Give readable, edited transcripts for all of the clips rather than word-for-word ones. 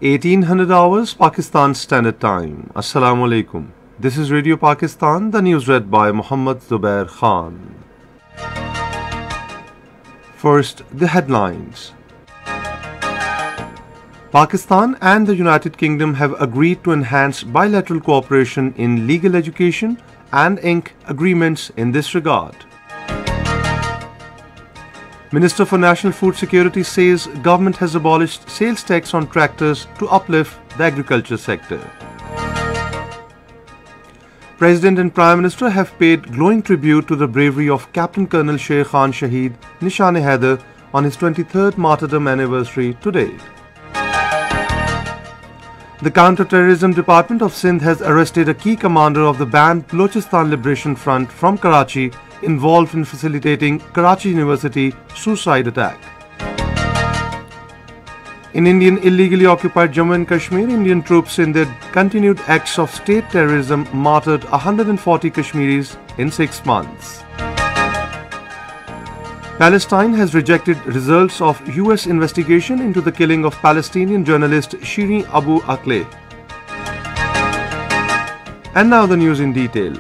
1800 hours Pakistan Standard Time. Assalamu alaikum. This is Radio Pakistan, the news read by Muhammad Zubair Khan. First, the headlines. Pakistan and the United Kingdom have agreed to enhance bilateral cooperation in legal education and ink agreements in this regard. Minister for National Food Security says government has abolished sales tax on tractors to uplift the agriculture sector. President and Prime Minister have paid glowing tribute to the bravery of Captain Colonel Sher Khan Shaheed Nishan-e-Haider on his 23rd martyrdom anniversary today. The Counter-Terrorism Department of Sindh has arrested a key commander of the banned Balochistan Liberation Front from Karachi involved in facilitating Karachi University suicide attack. In Indian illegally occupied Jammu and Kashmir, Indian troops in their continued acts of state terrorism martyred 140 Kashmiris in 6 months. Palestine has rejected results of US investigation into the killing of Palestinian journalist Shirin Abu Akleh. And now the news in detail.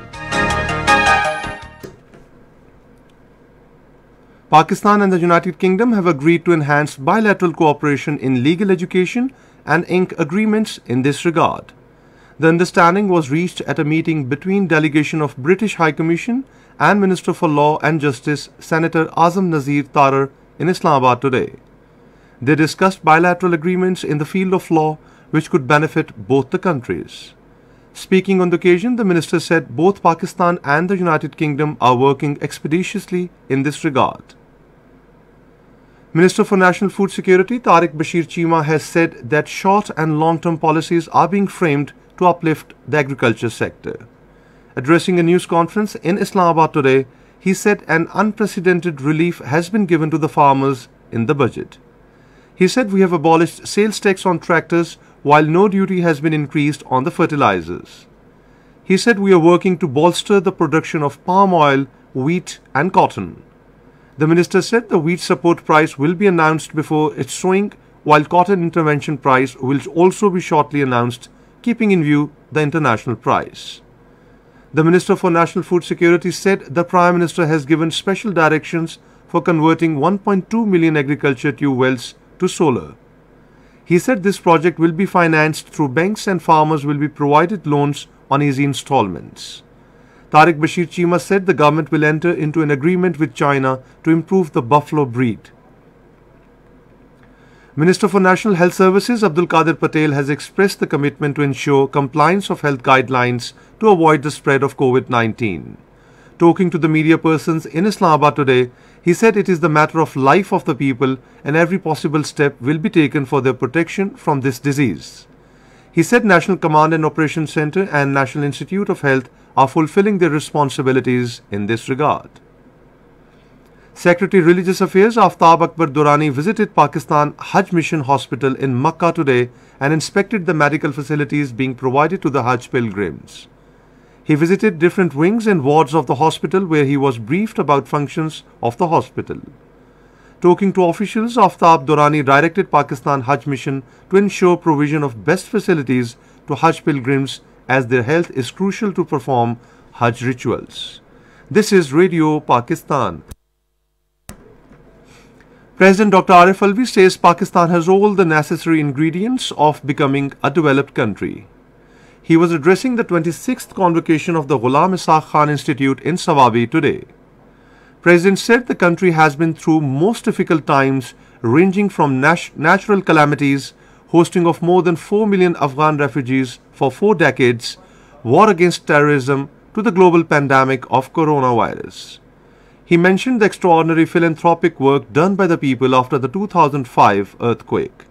Pakistan and the United Kingdom have agreed to enhance bilateral cooperation in legal education and ink agreements in this regard. The understanding was reached at a meeting between delegation of British High Commission and Minister for Law and Justice Senator Azam Nazir Tarar in Islamabad today. They discussed bilateral agreements in the field of law which could benefit both the countries. Speaking on the occasion, the minister said both Pakistan and the United Kingdom are working expeditiously in this regard. Minister for National Food Security Tariq Bashir Cheema has said that short and long-term policies are being framed to uplift the agriculture sector. Addressing a news conference in Islamabad today, he said an unprecedented relief has been given to the farmers in the budget. He said we have abolished sales tax on tractors while no duty has been increased on the fertilizers. He said we are working to bolster the production of palm oil, wheat and cotton. The minister said the wheat support price will be announced before its sowing, while cotton intervention price will also be shortly announced, keeping in view the international price. The Minister for National Food Security said the Prime Minister has given special directions for converting 1.2 million agriculture tube wells to solar. He said this project will be financed through banks and farmers will be provided loans on easy installments. Tariq Bashir Cheema said the government will enter into an agreement with China to improve the buffalo breed. Minister for National Health Services Abdul Qadir Patel has expressed the commitment to ensure compliance of health guidelines to avoid the spread of COVID-19. Talking to the media persons in Islamabad today, he said it is the matter of life of the people and every possible step will be taken for their protection from this disease. He said National Command and Operations Centre and National Institute of Health are fulfilling their responsibilities in this regard. Secretary Religious Affairs Aftab Akbar Durrani visited Pakistan Hajj Mission Hospital in Makkah today and inspected the medical facilities being provided to the Hajj pilgrims. He visited different wings and wards of the hospital where he was briefed about functions of the hospital. Talking to officials, Aftab Durrani directed Pakistan Hajj Mission to ensure provision of best facilities to Hajj pilgrims as their health is crucial to perform Hajj rituals. This is Radio Pakistan. President Dr. Arif Alvi says Pakistan has all the necessary ingredients of becoming a developed country. He was addressing the 26th convocation of the Ghulam Ishaq Khan Institute in Sawabi today. President said the country has been through most difficult times ranging from natural calamities, hosting of more than 4 million Afghan refugees for 4 decades, war against terrorism to the global pandemic of coronavirus. He mentioned the extraordinary philanthropic work done by the people after the 2005 earthquake.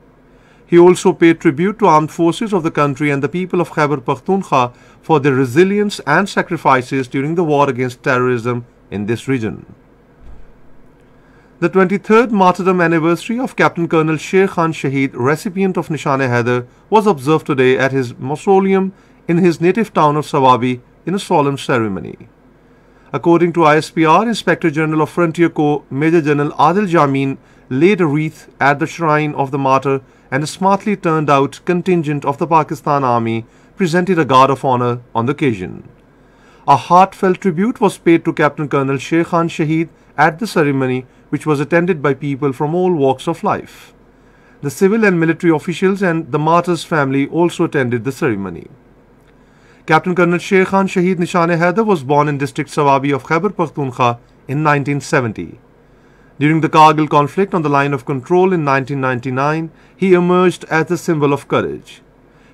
He also paid tribute to armed forces of the country and the people of Khyber Pakhtunkhwa for their resilience and sacrifices during the war against terrorism in this region. The 23rd martyrdom anniversary of Captain Colonel Sher Khan Shaheed, recipient of Nishan-e-Haider, was observed today at his mausoleum in his native town of Sawabi in a solemn ceremony. According to ISPR, Inspector General of Frontier Corps Major General Adil Jameen laid a wreath at the shrine of the martyr and a smartly turned out contingent of the Pakistan Army presented a guard of honor on the occasion. A heartfelt tribute was paid to Captain Colonel Sheikh Khan Shaheed at the ceremony, which was attended by people from all walks of life. The civil and military officials and the martyr's family also attended the ceremony. Captain Colonel Sheikh Khan Shaheed Nishan-e-Haider was born in district Sawabi of Khyber Pakhtunkhwa in 1970. During the Kargil conflict on the line of control in 1999, he emerged as a symbol of courage.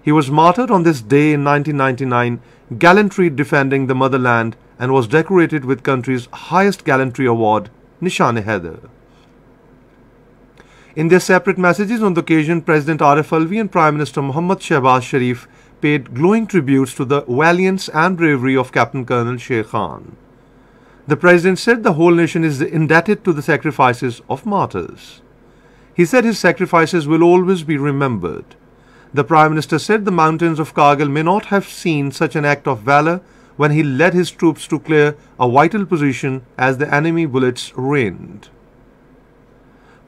He was martyred on this day in 1999, gallantly defending the motherland, and was decorated with country's highest gallantry award, Nishan-e-Haider. In their separate messages on the occasion, President Arif Alvi and Prime Minister Muhammad Shehbaz Sharif paid glowing tributes to the valiance and bravery of Captain Colonel Sheikh Khan. The President said the whole nation is indebted to the sacrifices of martyrs. He said his sacrifices will always be remembered. The Prime Minister said the mountains of Kargil may not have seen such an act of valor when he led his troops to clear a vital position as the enemy bullets rained.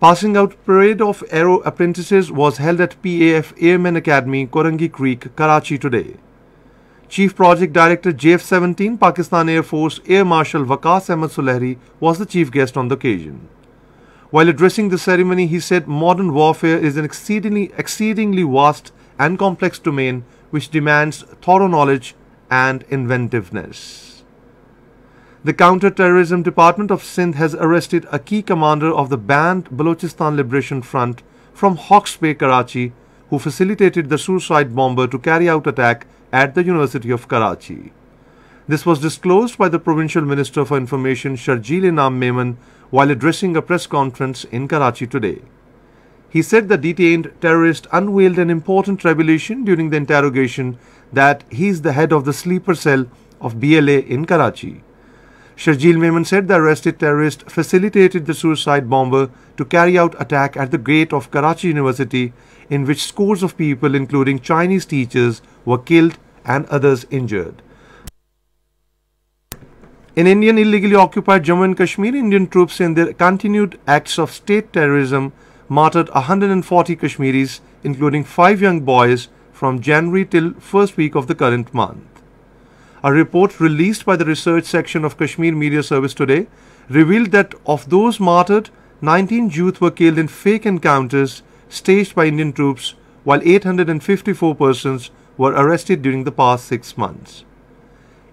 Passing out parade of aero apprentices was held at PAF Airmen Academy, Korangi Creek, Karachi today. Chief Project Director JF-17 Pakistan Air Force Air Marshal Waqas Ahmed Sulehri was the chief guest on the occasion. While addressing the ceremony, he said modern warfare is an exceedingly vast and complex domain which demands thorough knowledge and inventiveness. The Counter-Terrorism Department of Sindh has arrested a key commander of the banned Balochistan Liberation Front from Hawks Bay, Karachi, who facilitated the suicide bomber to carry out attack at the University of Karachi. This was disclosed by the Provincial Minister for Information Sharjeel Inam Memon while addressing a press conference in Karachi today. He said the detained terrorist unveiled an important revelation during the interrogation that he is the head of the sleeper cell of BLA in Karachi. Sharjeel Memon said the arrested terrorist facilitated the suicide bomber to carry out attack at the gate of Karachi University, in which scores of people, including Chinese teachers, were killed and others injured. In Indian illegally occupied Jammu and Kashmir, Indian troops in their continued acts of state terrorism martyred 140 Kashmiris, including 5 young boys, from January till first week of the current month. A report released by the research section of Kashmir Media Service today revealed that of those martyred, 19 youth were killed in fake encounters staged by Indian troops, while 854 persons were arrested during the past 6 months.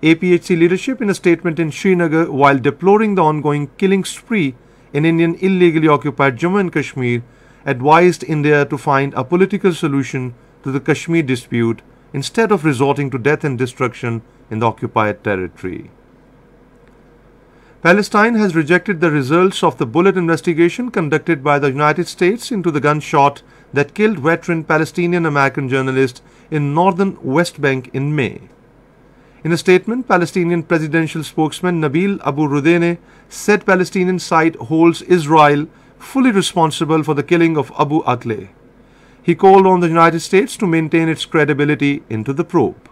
APHC leadership, in a statement in Srinagar while deploring the ongoing killing spree in Indian illegally occupied Jammu and Kashmir, advised India to find a political solution to the Kashmir dispute instead of resorting to death and destruction in the occupied territory. Palestine has rejected the results of the Bulletin investigation conducted by the United States into the gunshot that killed veteran Palestinian-American journalist in northern West Bank in May. In a statement, Palestinian presidential spokesman Nabil Abu Rudene said Palestinian side holds Israel fully responsible for the killing of Abu Akleh. He called on the United States to maintain its credibility into the probe.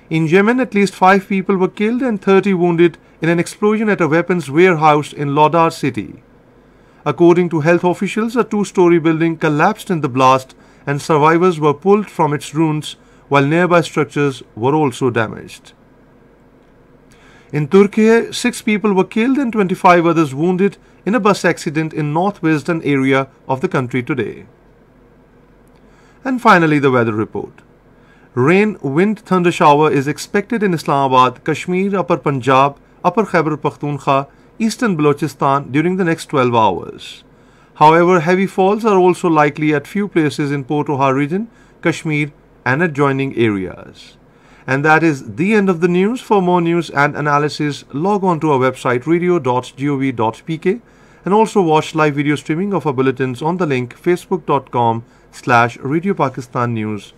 In Yemen, at least 5 people were killed and 30 wounded in an explosion at a weapons warehouse in Lodar city. According to health officials, a 2-story building collapsed in the blast and survivors were pulled from its ruins, while nearby structures were also damaged. In Turkey, 6 people were killed and 25 others wounded in a bus accident in northwestern area of the country today. And finally, the weather report. Rain, wind, thunder shower is expected in Islamabad, Kashmir, Upper Punjab, Upper Khyber Pakhtunkhwa, Eastern Balochistan during the next 12 hours. However, heavy falls are also likely at few places in Potoha region, Kashmir and adjoining areas. And that is the end of the news. For more news and analysis, log on to our website radio.gov.pk and also watch live video streaming of our bulletins on the link facebook.com/Radio Pakistan News